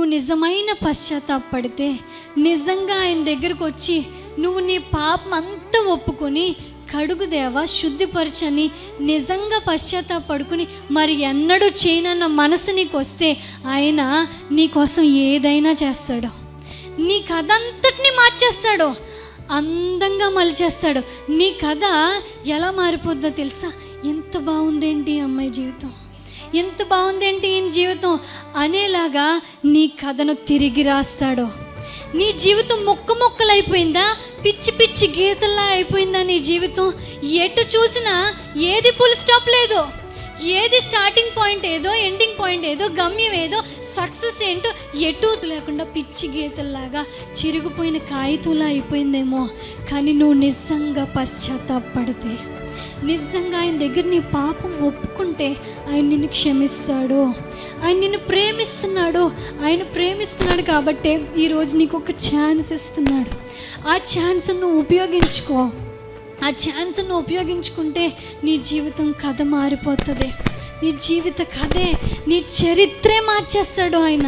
నువ్వు నిజమైన పశ్చాత్తాపడితే, నిజంగా ఆయన దగ్గరకు వచ్చి నువ్వు నీ పాపం అంతా ఒప్పుకొని, కడుగు దేవా, శుద్ధిపరచని నిజంగా పశ్చాత్తాపడుకుని మరి ఎన్నడూ చేయనన్న మనసు నీకు వస్తే ఆయన నీకోసం ఏదైనా చేస్తాడు. నీ కథ అంతటిని మార్చేస్తాడు, అందంగా మలిచేస్తాడు. నీ కథ ఎలా మారిపోద్దో తెలుసా? ఎంత బాగుందేంటి అమ్మాయి జీవితం, ఎంత బాగుందేంటి ఈయన జీవితం అనేలాగా నీ కథను తిరిగి రాస్తాడు. నీ జీవితం ముక్కలైపోయిందా, పిచ్చి పిచ్చి గీతల్లా అయిపోయిందా నీ జీవితం? ఎటు చూసినా ఏది ఫుల్ స్టాప్ లేదు, ఏది స్టార్టింగ్ పాయింట్ ఏదో, ఎండింగ్ పాయింట్ ఏదో, గమ్యం ఏదో, సక్సెస్ ఏంటో ఎటు లేకుండా పిచ్చి గీతల్లాగా చిరిగిపోయిన కాగితంలా అయిపోయిందేమో. కానీ నువ్వు నిజంగా పశ్చాత్తాపడితే, నిజంగా ఆయన దగ్గర నీ పాపం ఒప్పుకుంటే ఆయన నిన్ను క్షమిస్తాడు. ఆయన నిన్ను ప్రేమిస్తున్నాడు. ఆయన ప్రేమిస్తున్నాడు కాబట్టే ఈరోజు నీకు ఒక ఛాన్స్ ఇస్తున్నాడు. ఆ ఛాన్స్ నువ్వు ఉపయోగించుకో. ఆ ఛాన్స్ నువ్వు ఉపయోగించుకుంటే నీ జీవితం కథ మారిపోతుంది. నీ జీవిత కథే, నీ చరిత్రే మార్చేస్తాడు ఆయన.